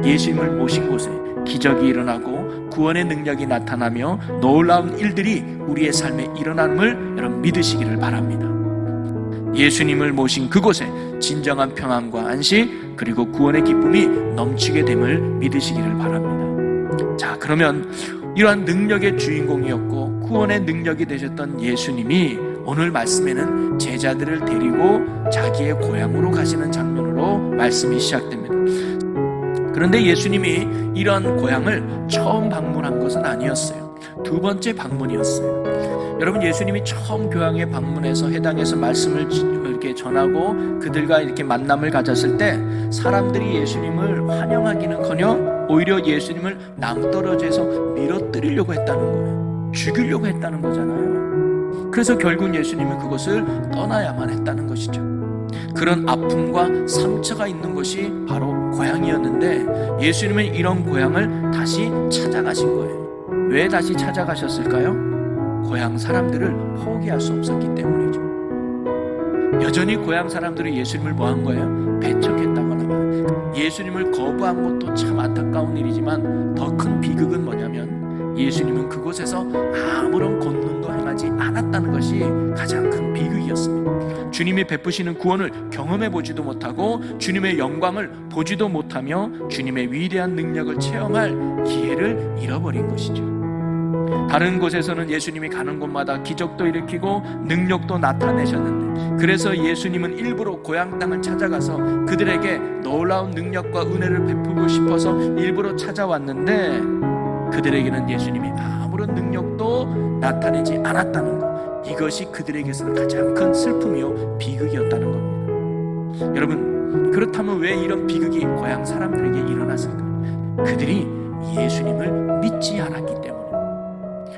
예수님을 모신 곳에 기적이 일어나고 구원의 능력이 나타나며 놀라운 일들이 우리의 삶에 일어남을 여러분 믿으시기를 바랍니다. 예수님을 모신 그곳에 진정한 평안과 안식 그리고 구원의 기쁨이 넘치게 됨을 믿으시기를 바랍니다. 자, 그러면 이러한 능력의 주인공이었고 구원의 능력이 되셨던 예수님이 오늘 말씀에는 제자들을 데리고 자기의 고향으로 가시는 장면으로 말씀이 시작됩니다. 그런데 예수님이 이러한 고향을 처음 방문한 것은 아니었어요. 두 번째 방문이었어요. 여러분, 예수님이 처음 교황에 방문해서 해당해서 말씀을 이렇게 전하고 그들과 이렇게 만남을 가졌을 때 사람들이 예수님을 환영하기는커녕 오히려 예수님을 낭떠러지에서 밀어뜨리려고 했다는 거예요. 죽이려고 했다는 거잖아요. 그래서 결국 예수님은 그것을 떠나야만 했다는 것이죠. 그런 아픔과 상처가 있는 것이 바로 고향이었는데 예수님은 이런 고향을 다시 찾아가신 거예요. 왜 다시 찾아가셨을까요? 고향 사람들을 포기할 수 없었기 때문이죠. 여전히 고향 사람들이 예수님을 뭐 한 거예요? 배척했다거나 예수님을 거부한 것도 참 안타까운 일이지만 더 큰 비극은 뭐냐면 예수님은 그곳에서 아무런 권능도 행하지 않았다는 것이 가장 큰 비극이었습니다. 주님이 베푸시는 구원을 경험해 보지도 못하고 주님의 영광을 보지도 못하며 주님의 위대한 능력을 체험할 기회를 잃어버린 것이죠. 다른 곳에서는 예수님이 가는 곳마다 기적도 일으키고 능력도 나타내셨는데 그래서 예수님은 일부러 고향 땅을 찾아가서 그들에게 놀라운 능력과 은혜를 베푸고 싶어서 일부러 찾아왔는데 그들에게는 예수님이 아무런 능력도 나타내지 않았다는 것, 이것이 그들에게서는 가장 큰 슬픔이요 비극이었다는 겁니다. 여러분, 그렇다면 왜 이런 비극이 고향 사람들에게 일어났을까요? 그들이 예수님을 믿지 않았기 때문에.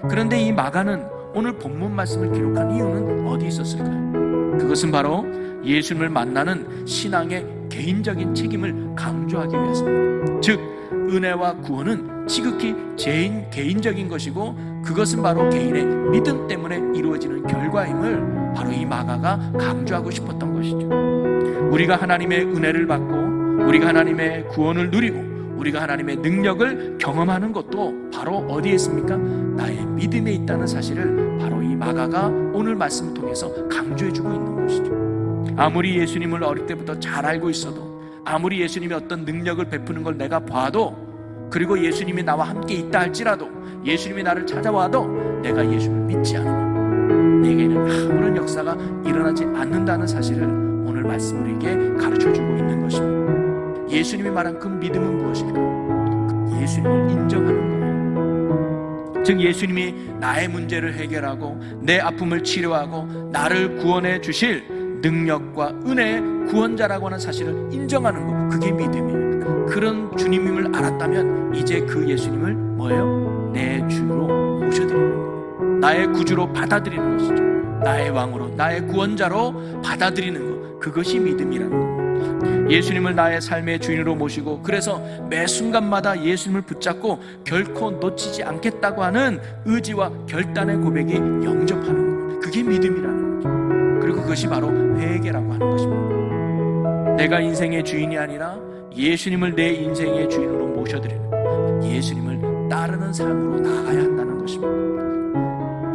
그런데 이 마가는 오늘 본문 말씀을 기록한 이유는 어디 있었을까요? 그것은 바로 예수님을 만나는 신앙의 개인적인 책임을 강조하기 위해서입니다. 즉 은혜와 구원은 지극히 개인적인 것이고 그것은 바로 개인의 믿음 때문에 이루어지는 결과임을 바로 이 마가가 강조하고 싶었던 것이죠. 우리가 하나님의 은혜를 받고 우리가 하나님의 구원을 누리고 우리가 하나님의 능력을 경험하는 것도 바로 어디에 있습니까? 나의 믿음에 있다는 사실을 바로 이 마가가 오늘 말씀을 통해서 강조해주고 있는 것이죠. 아무리 예수님을 어릴 때부터 잘 알고 있어도 아무리 예수님이 어떤 능력을 베푸는 걸 내가 봐도 그리고 예수님이 나와 함께 있다 할지라도 예수님이 나를 찾아와도 내가 예수님을 믿지 않으면 내게는 아무런 역사가 일어나지 않는다는 사실을 오늘 말씀 우리에게 가르쳐주고 있는 것입니다. 예수님이 말한 그 믿음은 무엇일까요? 예수님을 인정하는 거예요. 즉 예수님이 나의 문제를 해결하고 내 아픔을 치료하고 나를 구원해 주실 능력과 은혜의 구원자라고 하는 사실을 인정하는 것, 그게 믿음이에요. 그런 주님임을 알았다면 이제 그 예수님을 뭐예요? 내 주로 모셔드리는 거예요. 나의 구주로 받아들이는 것이죠. 나의 왕으로, 나의 구원자로 받아들이는 것, 그것이 믿음이라는 겁니다. 예수님을 나의 삶의 주인으로 모시고 그래서 매 순간마다 예수님을 붙잡고 결코 놓치지 않겠다고 하는 의지와 결단의 고백이 영접하는 것, 그게 믿음이라는 거죠. 그리고 그것이 바로 회개라고 하는 것입니다. 내가 인생의 주인이 아니라 예수님을 내 인생의 주인으로 모셔드리는 예수님을 따르는 삶으로 나아가야 한다는 것입니다.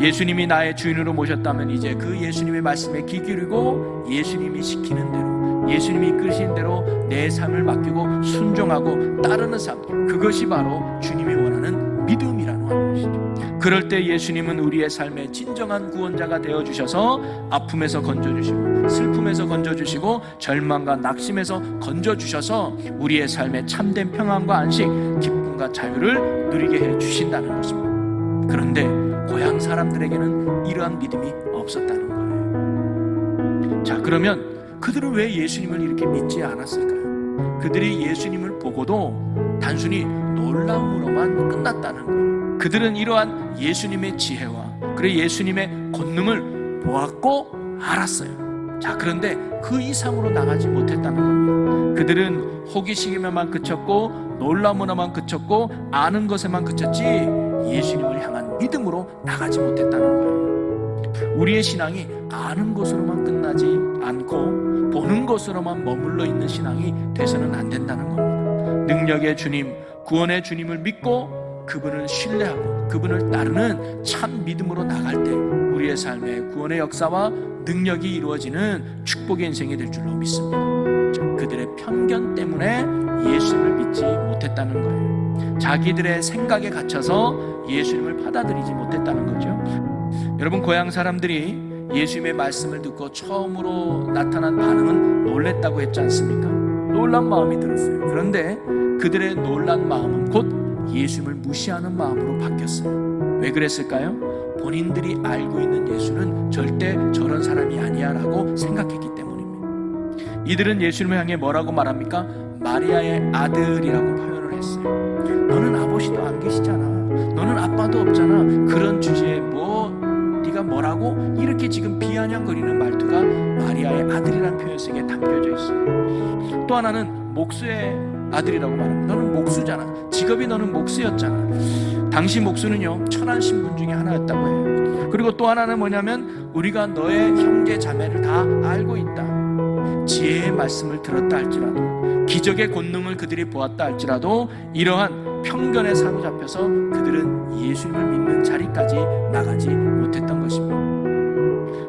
예수님이 나의 주인으로 모셨다면 이제 그 예수님의 말씀에 귀 기울이고 예수님이 시키는 대로 예수님이 이끄신 대로 내 삶을 맡기고 순종하고 따르는 삶, 그것이 바로 주님이 원하는 믿음이라는 것이죠. 그럴 때 예수님은 우리의 삶의 진정한 구원자가 되어주셔서 아픔에서 건져주시고 슬픔에서 건져주시고 절망과 낙심에서 건져주셔서 우리의 삶의 참된 평안과 안식, 기쁨과 자유를 누리게 해주신다는 것입니다. 그런데 고향 사람들에게는 이러한 믿음이 없었다는 거예요. 자, 그러면 그들은 왜 예수님을 이렇게 믿지 않았을까요? 그들이 예수님을 보고도 단순히 놀라움으로만 끝났다는 거예요. 그들은 이러한 예수님의 지혜와 그리고 예수님의 권능을 보았고 알았어요. 자, 그런데 그 이상으로 나가지 못했다는 겁니다. 그들은 호기심에만 그쳤고 놀라움으로만 그쳤고 아는 것에만 그쳤지 예수님을 향한 믿음으로 나가지 못했다는 거예요. 우리의 신앙이 아는 것으로만 끝나지 않고 보는 것으로만 머물러 있는 신앙이 돼서는 안 된다는 겁니다. 능력의 주님, 구원의 주님을 믿고 그분을 신뢰하고 그분을 따르는 참 믿음으로 나갈 때 우리의 삶에 구원의 역사와 능력이 이루어지는 축복의 인생이 될 줄로 믿습니다. 그들의 편견 때문에 예수님을 믿지 못했다는 거예요. 자기들의 생각에 갇혀서 예수님을 받아들이지 못했다는 거죠. 여러분, 고향 사람들이 예수님의 말씀을 듣고 처음으로 나타난 반응은 놀랬다고 했지 않습니까? 놀란 마음이 들었어요. 그런데 그들의 놀란 마음은 곧 예수님을 무시하는 마음으로 바뀌었어요. 왜 그랬을까요? 본인들이 알고 있는 예수는 절대 저런 사람이 아니야 라고 생각했기 때문입니다. 이들은 예수님을 향해 뭐라고 말합니까? 마리아의 아들이라고 표현을 했어요. 너는 아버지도 안 계시잖아, 너는 아빠도 없잖아, 그런 주제에 네가 뭐라고? 이렇게 지금 비아냥거리는 말투가 마리아의 아들이라는 표현 속에 담겨져 있어요. 또 하나는 목수의 아들이라고 말합니다. 너는 목수잖아, 직업이 너는 목수였잖아. 당시 목수는요, 천한 신분 중에 하나였다고 해요. 그리고 또 하나는 뭐냐면 우리가 너의 형제 자매를 다 알고 있다. 지혜의 말씀을 들었다 할지라도, 기적의 권능을 그들이 보았다 할지라도 이러한 편견에 사로잡혀서 그들은 예수님을 믿는 자리까지 나가지 못했던 것입니다.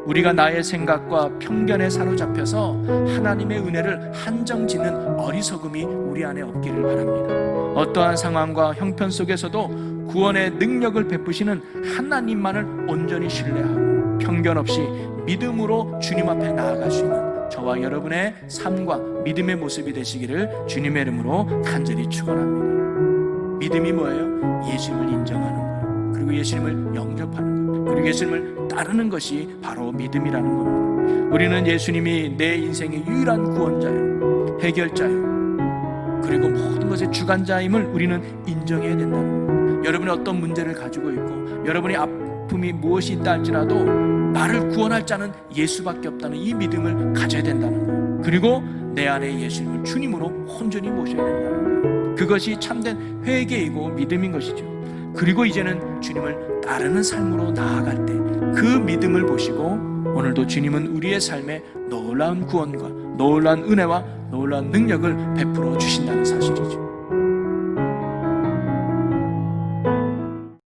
우리가 나의 생각과 편견에 사로잡혀서 하나님의 은혜를 한정짓는 어리석음이 우리 안에 없기를 바랍니다. 어떠한 상황과 형편 속에서도 구원의 능력을 베푸시는 하나님만을 온전히 신뢰하고 편견 없이 믿음으로 주님 앞에 나아갈 수 있는 저와 여러분의 삶과 믿음의 모습이 되시기를 주님의 이름으로 간절히 축원합니다. 믿음이 뭐예요? 예수님을 인정하는 거예요. 그리고 예수님을 영접하는 거예요. 그리고 예수님을 따르는 것이 바로 믿음이라는 겁니다. 우리는 예수님이 내 인생의 유일한 구원자요, 해결자요, 그리고 모든 것의 주관자임을 우리는 인정해야 된다는 거예요. 여러분이 어떤 문제를 가지고 있고 여러분의 아픔이 무엇이 있다 할지라도 나를 구원할 자는 예수밖에 없다는 이 믿음을 가져야 된다는 거예요. 그리고 내 안에 예수님을 주님으로 온전히 모셔야 된다는 거예요. 그것이 참된 회개이고 믿음인 것이죠. 그리고 이제는 주님을 따르는 삶으로 나아갈 때 그 믿음을 보시고 오늘도 주님은 우리의 삶에 놀라운 구원과 놀라운 은혜와 놀라운 능력을 베풀어 주신다는 사실이죠.